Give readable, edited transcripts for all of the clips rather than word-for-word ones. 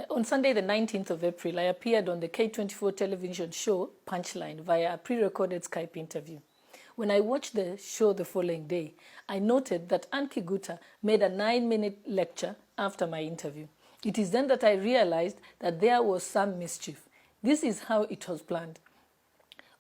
On Sunday, the 19th of April, I appeared on the K24 television show Punchline via a pre-recorded Skype interview. When I watched the show the following day, I noted that Ann Kiguta made a 9-minute lecture after my interview. It is then that I realized that there was some mischief. This is how it was planned.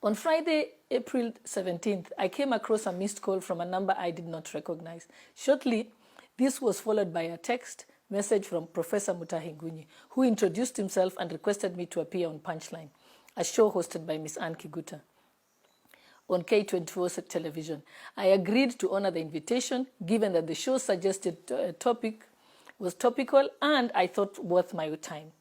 On Friday, April 17th, I came across a missed call from a number I did not recognize. Shortly, this was followed by a text message from Professor Mutahi Ngunyi, who introduced himself and requested me to appear on Punchline, a show hosted by Miss Ann Kiguta on K24 television. I agreed to honor the invitation, given that the show's suggested topic was topical and I thought worth my time.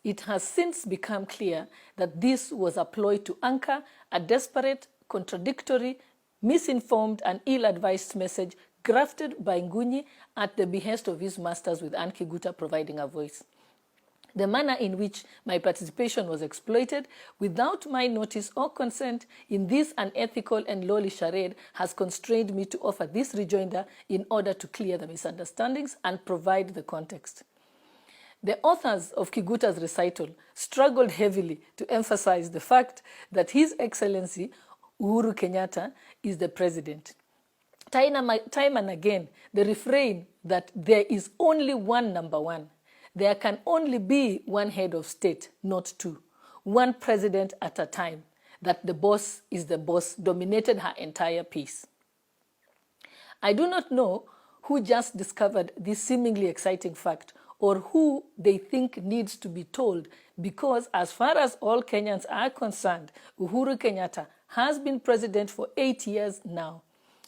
It has since become clear that this was a ploy to anchor a desperate, contradictory, misinformed and ill-advised message grafted by Ngunyi at the behest of his masters, with Ann Kiguta providing a voice. The manner in which my participation was exploited without my notice or consent in this unethical and lowly charade has constrained me to offer this rejoinder in order to clear the misunderstandings and provide the context. The authors of Kiguta's recital struggled heavily to emphasize the fact that His Excellency Uhuru Kenyatta is the president. Time and again, the refrain that there is only one number one. There can only be one head of state, not two. One president at a time. That the boss is the boss dominated her entire piece. I do not know who just discovered this seemingly exciting fact or who they think needs to be told, because as far as all Kenyans are concerned, Uhuru Kenyatta has been president for 8 years now.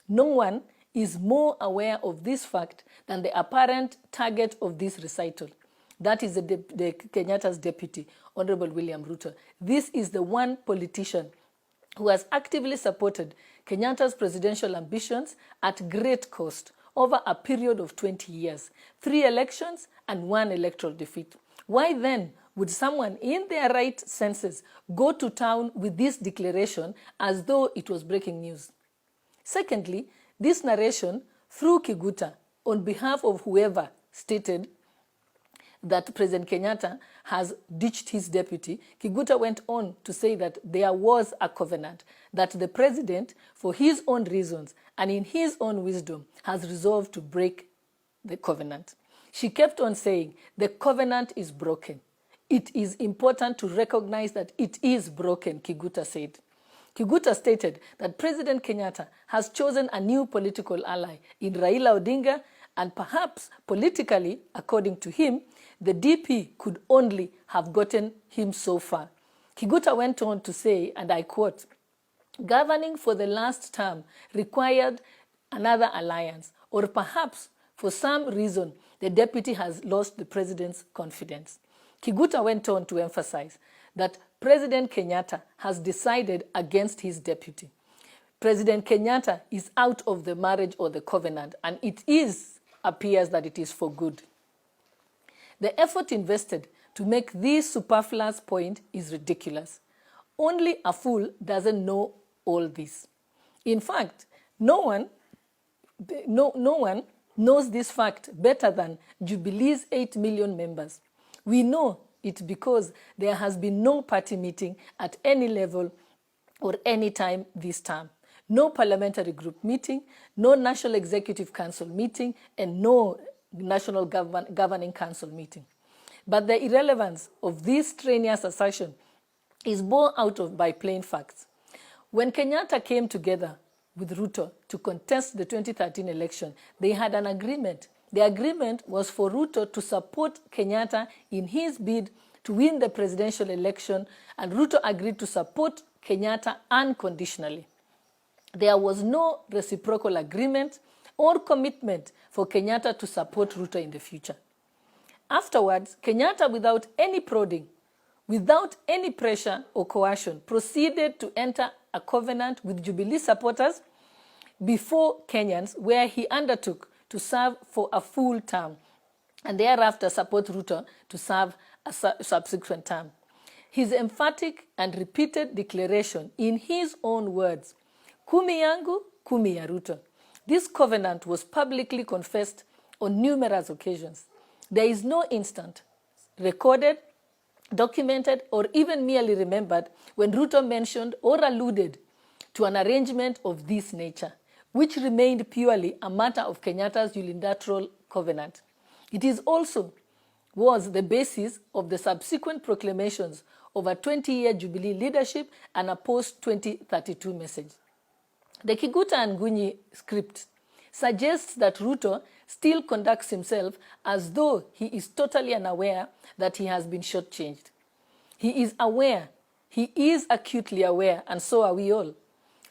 No one is more aware of this fact than the apparent target of this recital. That is the Kenyatta's deputy, Honorable William Ruto. This is the one politician who has actively supported Kenyatta's presidential ambitions at great cost over a period of 20 years, 3 elections and 1 electoral defeat. Why then would someone in their right senses go to town with this declaration as though it was breaking news? Secondly, this narration through Kiguta on behalf of whoever stated that President Kenyatta has ditched his deputy, Kiguta went on to say that there was a covenant, that the president, for his own reasons and in his own wisdom, has resolved to break the covenant. She kept on saying, the covenant is broken. It is important to recognize that it is broken, Kiguta said. Kiguta stated that President Kenyatta has chosen a new political ally in Raila Odinga, and perhaps politically, according to him, the DP could only have gotten him so far. Kiguta went on to say, and I quote, governing for the last term required another alliance, or perhaps for some reason the deputy has lost the president's confidence. Kiguta went on to emphasize that President Kenyatta has decided against his deputy. President Kenyatta is out of the marriage or the covenant, and appears that it is for good. The effort invested to make this superfluous point is ridiculous. Only a fool doesn't know all this. In fact, no one knows this fact better than Jubilee's 8 million members. We know it because there has been no party meeting at any level or any time this term. No parliamentary group meeting, no National Executive Council meeting, and no National Governing Council meeting. But the irrelevance of this strenuous assertion is borne out by plain facts. When Kenyatta came together with Ruto to contest the 2013 election, they had an agreement. The agreement was for Ruto to support Kenyatta in his bid to win the presidential election, and Ruto agreed to support Kenyatta unconditionally. There was no reciprocal agreement or commitment for Kenyatta to support Ruto in the future. Afterwards, Kenyatta, without any prodding, without any pressure or coercion, proceeded to enter a covenant with Jubilee supporters before Kenyans, where he undertook to serve for a full term and thereafter support Ruto to serve a subsequent term. His emphatic and repeated declaration in his own words, Kumi yangu, kumi ya Ruto. This covenant was publicly confessed on numerous occasions. There is no instant recorded, documented, or even merely remembered when Ruto mentioned or alluded to an arrangement of this nature, which remained purely a matter of Kenyatta's unilateral covenant. It is also was the basis of the subsequent proclamations of a 20-year Jubilee leadership and a post-2032 message. The Kiguta and Gunyi script suggests that Ruto still conducts himself as though he is totally unaware that he has been shortchanged. He is aware, he is acutely aware, and so are we all.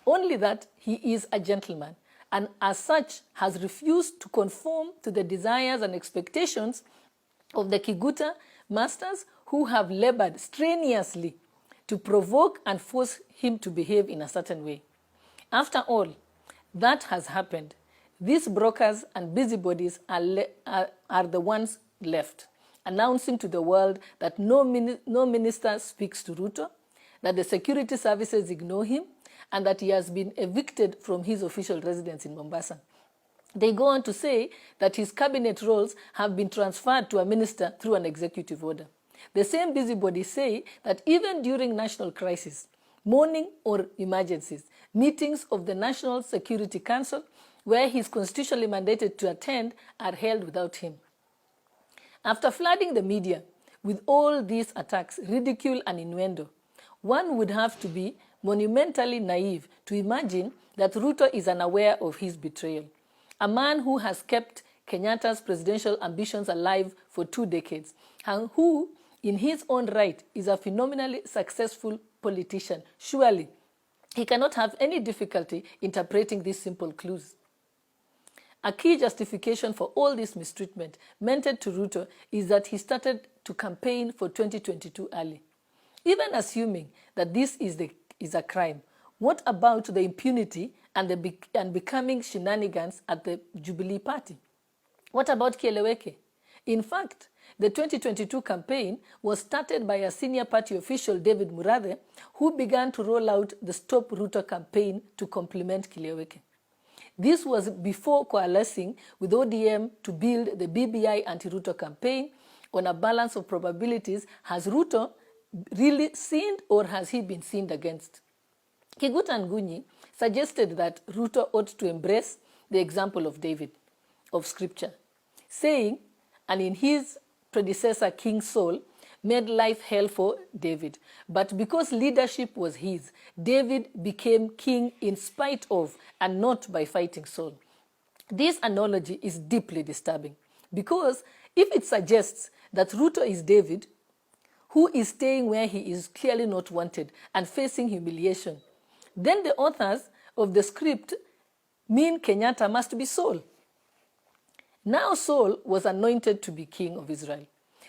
Only that he is a gentleman, and as such has refused to conform to the desires and expectations of the Kiguta masters who have labored strenuously to provoke and force him to behave in a certain way. After all that has happened, these brokers and busybodies are the ones left, announcing to the world that no minister speaks to Ruto, that the security services ignore him, and that he has been evicted from his official residence in Mombasa. They go on to say that his cabinet roles have been transferred to a minister through an executive order. The same busybodies say that even during national crisis, mourning or emergencies, meetings of the National Security Council, where he is constitutionally mandated to attend, are held without him. After flooding the media with all these attacks, ridicule and innuendo, one would have to be monumentally naive to imagine that Ruto is unaware of his betrayal. A man who has kept Kenyatta's presidential ambitions alive for 2 decades, and who, in his own right, is a phenomenally successful politician. Surely, he cannot have any difficulty interpreting these simple clues. A key justification for all this mistreatment meted to Ruto is that he started to campaign for 2022 early. Even assuming that this is a crime, what about the impunity and becoming shenanigans at the Jubilee Party? What about Kieleweke? In fact, the 2022 campaign was started by a senior party official, David Murathe, who began to roll out the Stop Ruto campaign to complement Kieleweke. This was before coalescing with ODM to build the BBI anti-Ruto campaign on a balance of probabilities. Has Ruto really sinned, or has he been sinned against? Kiguta and Gunyi suggested that Ruto ought to embrace the example of David, of Scripture, saying, and in his predecessor King Saul made life hell for David. But because leadership was his, David became king in spite of and not by fighting Saul. This analogy is deeply disturbing because if it suggests that Ruto is David, who is staying where he is clearly not wanted and facing humiliation, then the authors of the script mean Kenyatta must be Saul. Now Saul was anointed to be king of Israel.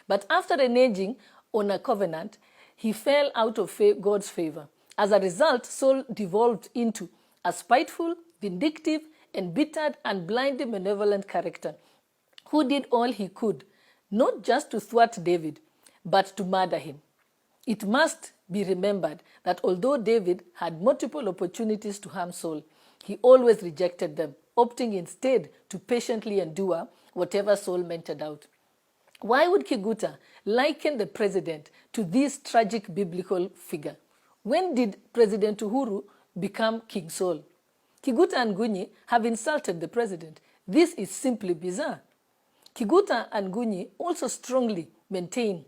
But after reneging on a covenant, he fell out of God's favor. As a result, Saul devolved into a spiteful, vindictive, embittered, and blindly malevolent character who did all he could, not just to thwart David, but to murder him. It must be remembered that although David had multiple opportunities to harm Saul, he always rejected them, opting instead to patiently endure whatever Saul meted out. Why would Kiguta liken the president to this tragic biblical figure? When did President Uhuru become King Saul? Kiguta and Gunyi have insulted the president. This is simply bizarre. Kiguta and Gunyi also strongly maintain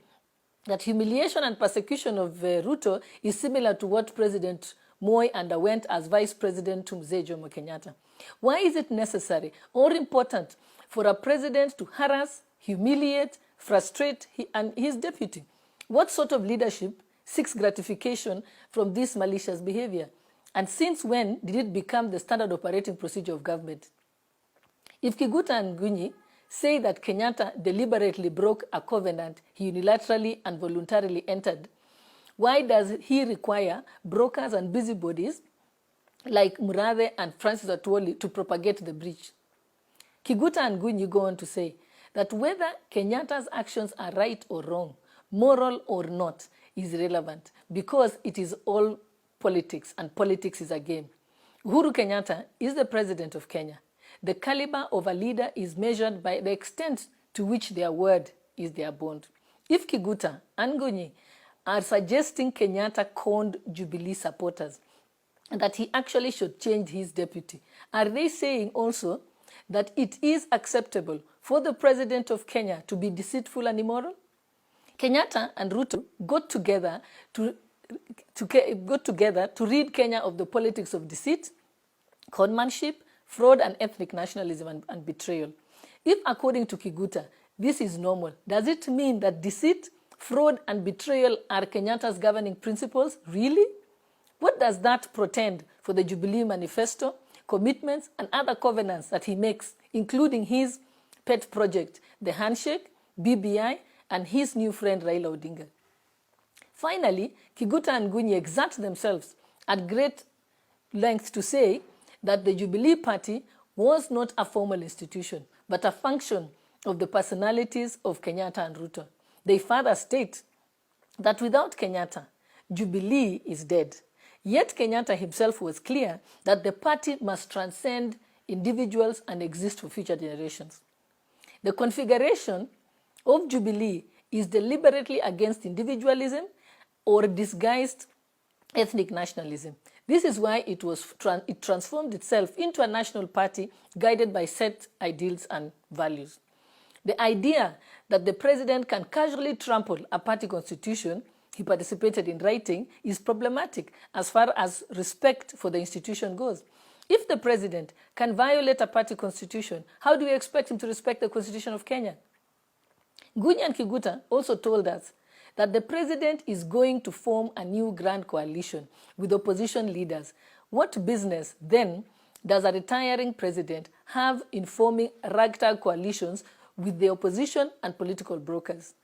that humiliation and persecution of Ruto is similar to what President Moi underwent as Vice President to Mzee Jomo Kenyatta. Why is it necessary or important for a president to harass, humiliate, frustrate his deputy? What sort of leadership seeks gratification from this malicious behavior? And since when did it become the standard operating procedure of government? If Kiguta and Gunyi say that Kenyatta deliberately broke a covenant he unilaterally and voluntarily entered, why does he require brokers and busybodies like Murathe and Francis Atwoli to propagate the breach? Kiguta and Gunyi go on to say that whether Kenyatta's actions are right or wrong, moral or not, is irrelevant because it is all politics, and politics is a game. Uhuru Kenyatta is the president of Kenya. The caliber of a leader is measured by the extent to which their word is their bond. If Kiguta and Ngunyi are suggesting Kenyatta conned Jubilee supporters and that he actually should change his deputy, are they saying also that it is acceptable for the president of Kenya to be deceitful and immoral? Kenyatta and Ruto got together to rid Kenya of the politics of deceit, conmanship, fraud, and ethnic nationalism and betrayal. If, according to Kiguta, this is normal, does it mean that deceit, fraud, and betrayal are Kenyatta's governing principles? Really? What does that portend for the Jubilee Manifesto, commitments, and other covenants that he makes, including his pet project, the handshake, BBI, and his new friend Raila Odinga? Finally, Kiguta and Ngunyi exert themselves at great length to say that the Jubilee Party was not a formal institution, but a function of the personalities of Kenyatta and Ruto. They further state that without Kenyatta, Jubilee is dead. Yet Kenyatta himself was clear that the party must transcend individuals and exist for future generations. The configuration of Jubilee is deliberately against individualism or disguised ethnic nationalism. This is why it transformed itself into a national party guided by set ideals and values. The idea that the president can casually trample a party constitution he participated in writing is problematic as far as respect for the institution goes. If the president can violate a party constitution, how do we expect him to respect the Constitution of Kenya? Ngunyi and Kiguta also told us that the president is going to form a new grand coalition with opposition leaders. What business, then, does a retiring president have in forming ragtag coalitions with the opposition and political brokers?